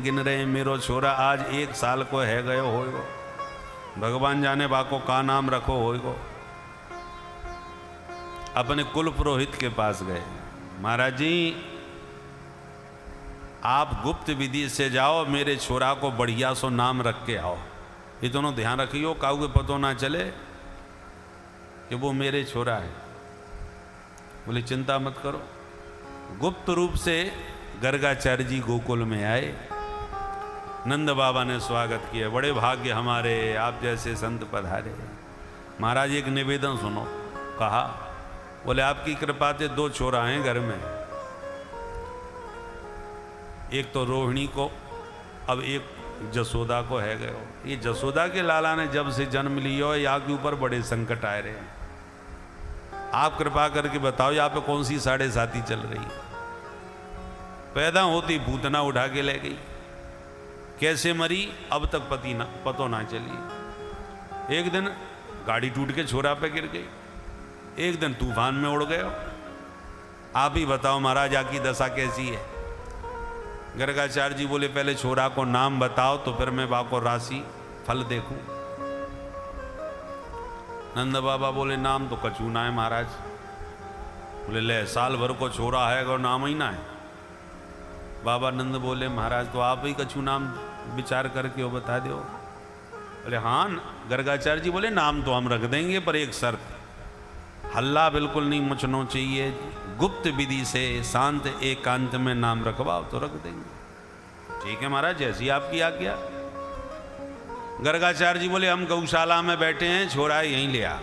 गिन रहे हैं, मेरो छोरा आज 1 साल को है गयो होएगो, भगवान जाने बाको का नाम रखो होएगो। अपने कुल पुरोहित के पास गए, महाराज जी आप गुप्त विधि से जाओ, मेरे छोरा को बढ़िया सो नाम रख के आओ। ये दोनों ध्यान रखियो, काऊ के पतो ना चले कि वो मेरे छोरा है। बोले चिंता मत करो। गुप्त रूप से गर्गाचार्य जी गोकुल में आए, नंद बाबा ने स्वागत किया, बड़े भाग्य हमारे आप जैसे संत पधारे। महाराज एक निवेदन सुनो। कहा, बोले आपकी कृपा से 2 छोरा हैं घर में, एक तो रोहिणी को, अब एक जसोदा को है गयो। ये जसोदा के लाला ने जब से जन्म लिया है, यहाँ के ऊपर बड़े संकट आए रहे हैं। आप कृपा करके बताओ यहाँ पे कौन सी 7.5 चल रही है। पैदा होती भूतना उठा के ले गई, कैसे मरी अब तक पतो ना चली। एक दिन गाड़ी टूट के छोरा पे गिर गई, एक दिन तूफान में उड़ गए। आप ही बताओ महाराज आपकी दशा कैसी है। गर्गाचार्य जी बोले पहले छोरा को नाम बताओ तो फिर मैं बाको राशि फल देखूं। नंद बाबा बोले नाम तो कछु ना है महाराज। बोले ले साल भर को छोरा है और नाम ही ना है। बाबा नंद बोले महाराज तो आप ही कछु नाम विचार करके वो बता दो। बोले हाँ। गर्गाचार्य जी बोले नाम तो हम रख देंगे पर एक शर्त, हल्ला बिल्कुल नहीं मचना चाहिए, गुप्त विधि से शांत एकांत में नाम रखवाओ तो रख देंगे। ठीक है महाराज जैसी आपकी आज्ञा। गर्गाचार्य जी बोले हम गौशाला में बैठे हैं, छोरा यहीं ले आ।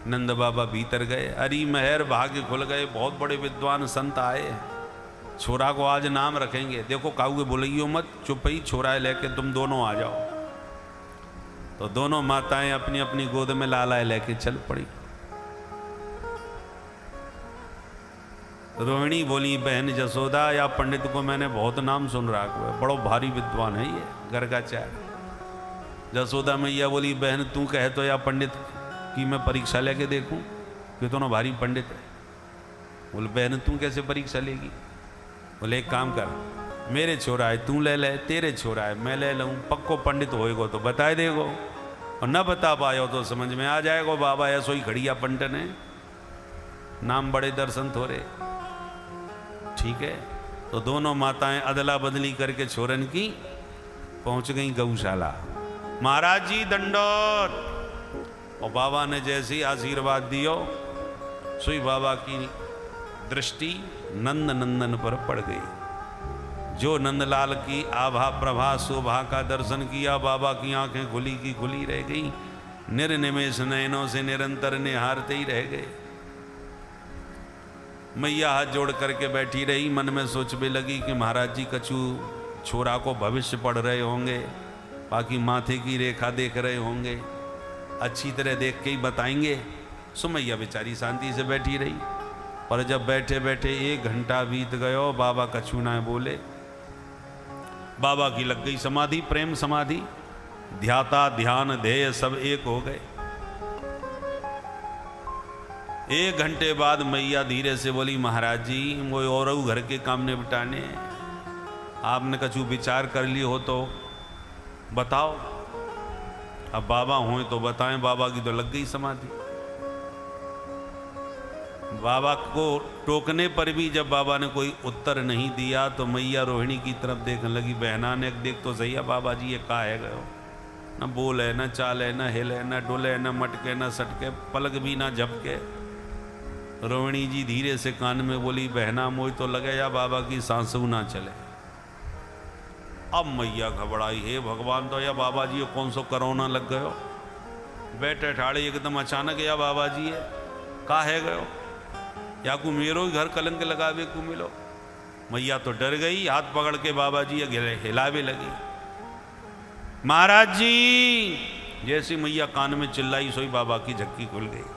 नंद बाबा भीतर गए, अरी मेहर भाग्य खुल गए, बहुत बड़े विद्वान संत आए, छोरा को आज नाम रखेंगे। देखो काऊ के बोलियो मत, चुप ही छोरा लेके तुम दोनों आ जाओ। तो दोनों माताएं अपनी अपनी गोद में लाला लेके चल पड़ी। रोहिणी बोली बहन जसोदा या पंडित को मैंने बहुत नाम सुन रहा है, बड़ो भारी विद्वान है ये गर्गाचार्य। जसोदा मैया बोली बहन तू कहे तो या पंडित की मैं परीक्षा लेके देखूं कि दोनों भारी पंडित है। बोले बहन तू कैसे परीक्षा लेगी। बोले एक काम कर, मेरे छोरा है तू ले ले, तेरे छोरा है मैं ले लूँ, पक्को पंडित होएगो तो बता देगो और न बता पायो तो समझ में आ जाएगो बाबा ऐसो ही खड़िया पंटन है, नाम बड़े दर्शन थोड़े। ठीक है। तो दोनों माताएं अदला बदली करके छोरन की पहुंच गई गौशाला। महाराज जी दंडोत। और बाबा ने जैसे ही आशीर्वाद दियो सुई बाबा की दृष्टि नंद नंदन पर पड़ गई। जो नंदलाल की आभा प्रभा शोभा का दर्शन किया, बाबा की आंखें खुली की खुली रह गई, निर्निमेष नयनों से निरंतर निहारते ही रह गए। मैया हाथ जोड़ करके बैठी रही, मन में सोचने लगी कि महाराज जी कछु छोरा को भविष्य पढ़ रहे होंगे, बाकी माथे की रेखा देख रहे होंगे, अच्छी तरह देख के ही बताएंगे। सो मैया बेचारी शांति से बैठी रही। पर जब बैठे बैठे 1 घंटा बीत गयो, बाबा कछु ना बोले। बाबा की लग गई समाधि, प्रेम समाधि, ध्याता ध्यान ध्येय सब एक हो गए। 1 घंटे बाद मैया धीरे से बोली महाराज जी वो और घर के काम निपटाने, आपने कछु विचार कर लिए हो तो बताओ। अब बाबा हों तो बताएं। बाबा की तो लग गई समाधि। बाबा को टोकने पर भी जब बाबा ने कोई उत्तर नहीं दिया तो मैया रोहिणी की तरफ देखने लगी। बहना ने देख तो सही है बाबा जी ये का है गयो, न बोले न चाले न हिले न डोले न मटके न सटके, पलक भी ना झपके। रोहिणी जी धीरे से कान में बोली बहना मोई तो लगे या बाबा की सांसू ना चले। अब मैया घबराई, हे भगवान तो या बाबा जी कौन सो कोरोना लग गयो। बैठे ठाड़े एकदम अचानक या बाबा जी है का है गयो, या को मेरो घर कलंक लगावे को मिलो। मैया तो डर गई, हाथ पकड़ के बाबा जी हिलावे लगी। महाराज जी जैसे मैया कान में चिल्लाई सोई बाबा की झक्की खुल गई।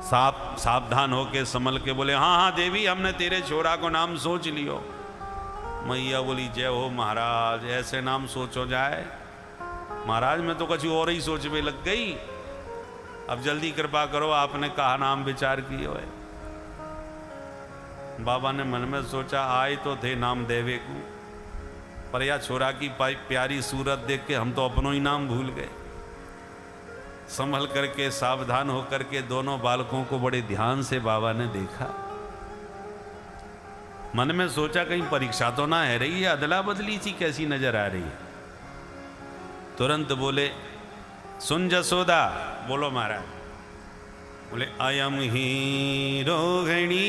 सावधान होके संभल के बोले हाँ हाँ देवी हमने तेरे छोरा को नाम सोच लियो। मैया बोली जय हो महाराज, ऐसे नाम सोचो जाए। महाराज मैं तो कुछ और ही सोच में लग गई, अब जल्दी कृपा करो आपने कहा नाम विचार किए हुए। बाबा ने मन में सोचा आए तो थे नाम देवे को, पर या छोरा की प्यारी सूरत देख के हम तो अपनों ही नाम भूल गए। संभल करके सावधान होकर के दोनों बालकों को बड़े ध्यान से बाबा ने देखा। मन में सोचा कहीं परीक्षा तो ना है रही है, अदला बदली सी कैसी नजर आ रही है। तुरंत बोले सुन जसोदा, बोलो महाराज। बोले अयम ही रोहिणी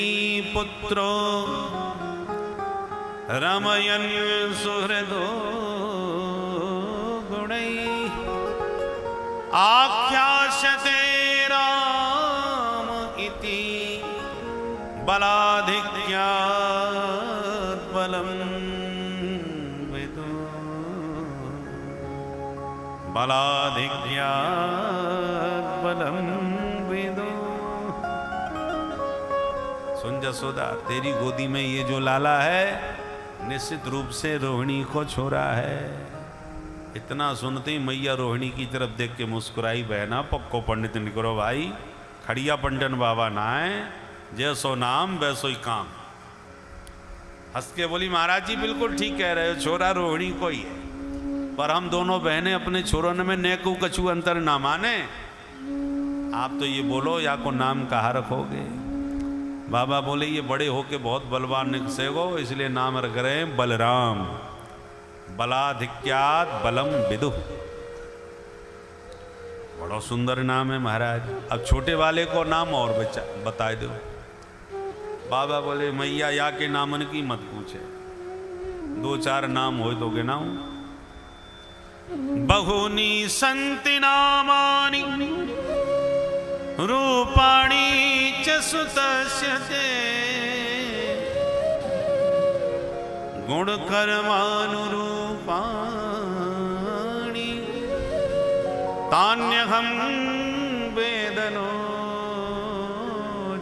पुत्रो रमयन सुहृदो गुणै आख्यास्यते राम इति बलाधिक्यात् बलं विदु बलाधिक्यात् बलं विदु। सुन जसोदा, तेरी गोदी में ये जो लाला है निश्चित रूप से रोहिणी को छोरा है। इतना सुनते ही मैया रोहिणी की तरफ देख के मुस्कुराई, बहना पक्को पंडित निकरो भाई, खड़िया पंडन बाबा ना है, जैसो नाम वैसो ही काम। हंस के बोली महाराज जी बिल्कुल ठीक कह रहे हो, छोरा रोहिणी को ही है, पर हम दोनों बहनें अपने छोरों में नेकू कछु अंतर ना माने। आप तो ये बोलो या को नाम कहाँ रखोगे। बाबा बोले ये बड़े होके बहुत बलवान निकसेगो, इसलिए नाम रख रहे हैं बलराम, बलाधिक्यात बलम विदु। बड़ा सुंदर नाम है महाराज। अब छोटे वाले को नाम और बता दो। बाबा बोले मैया या के नामन की मत पूछे, दो चार नाम हो तो गिनाऊं। बहुनी संति नामानि रूपाणी च सुतस्यते गुण कर्मानुरूपाणि तान्यहं वेदनो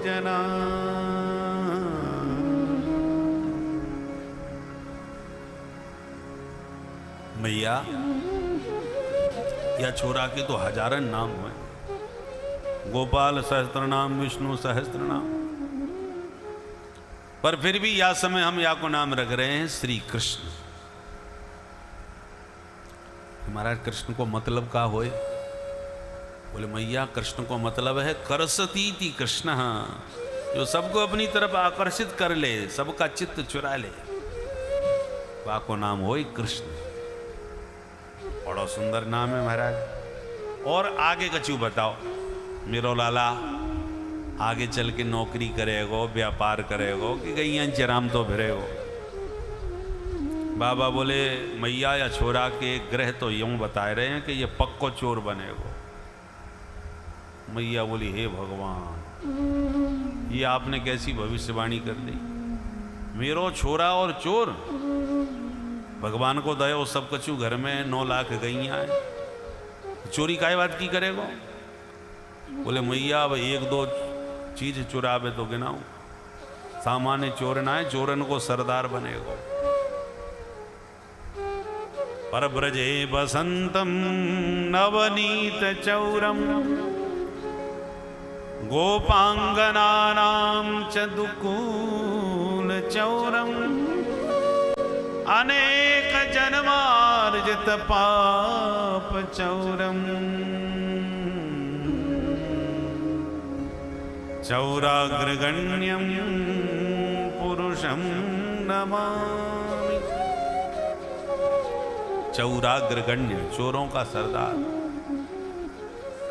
जना। मैया या छोरा के तो हजारन नाम हुए, गोपाल सहस्त्र नाम, विष्णु सहस्त्र नाम, पर फिर भी या समय हम या को नाम रख रहे हैं श्री कृष्ण। महाराज कृष्ण को मतलब का होए? बोले मैया कृष्ण को मतलब है करसतीति कृष्ण, जो सबको अपनी तरफ आकर्षित कर ले, सबका चित्त चुरा ले, वा को नाम होए कृष्ण। बड़ा सुंदर नाम है महाराज। और आगे कछु बताओ मेरो लाला, आगे चल के नौकरी करेगो, व्यापार करेगो कि गैया चराम तो भिरेगो। बाबा बोले मैया या छोरा के ग्रह तो यूं बताए रहे हैं कि ये पक्को चोर बनेगो। मैया बोली हे भगवान, ये आपने कैसी भविष्यवाणी कर दी, मेरो छोरा और चोर। भगवान को दया सब कछु घर में 9 लाख गैया है, चोरी काय बात की करेगो। बोले मैया अब 1-2 चीज चुरावे तो गिनाऊं, सामान्य चोर ना है, चोरन को सरदार बनेगा। पर ब्रजे बसंतम नवनीत चौरम गोपांगनानां च दुकूल चौरम अनेक जन्मार्जित पाप चौरम चौराग्रगण्यं पुरुषं नमामि। चौराग्रगण्य, चोरों का सरदार।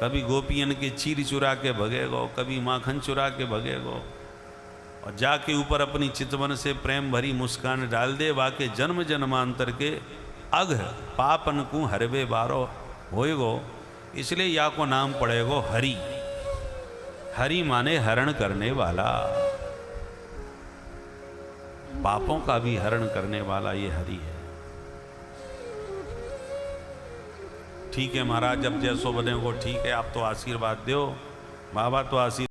कभी गोपियन के चीर चुरा के भगेगो, कभी माखन चुरा के भगेगो, और जाके ऊपर अपनी चितवन से प्रेम भरी मुस्कान डाल दे, वाके जन्म जन्मांतर के अघ पापन को हरवे बारो होएगो। इसलिए या को नाम पड़ेगो हरि। हरि माने हरण करने वाला, पापों का भी हरण करने वाला ये हरि है। ठीक है महाराज, जब जैसो बने को ठीक है, आप तो आशीर्वाद दो। बाबा तो आशीर्वाद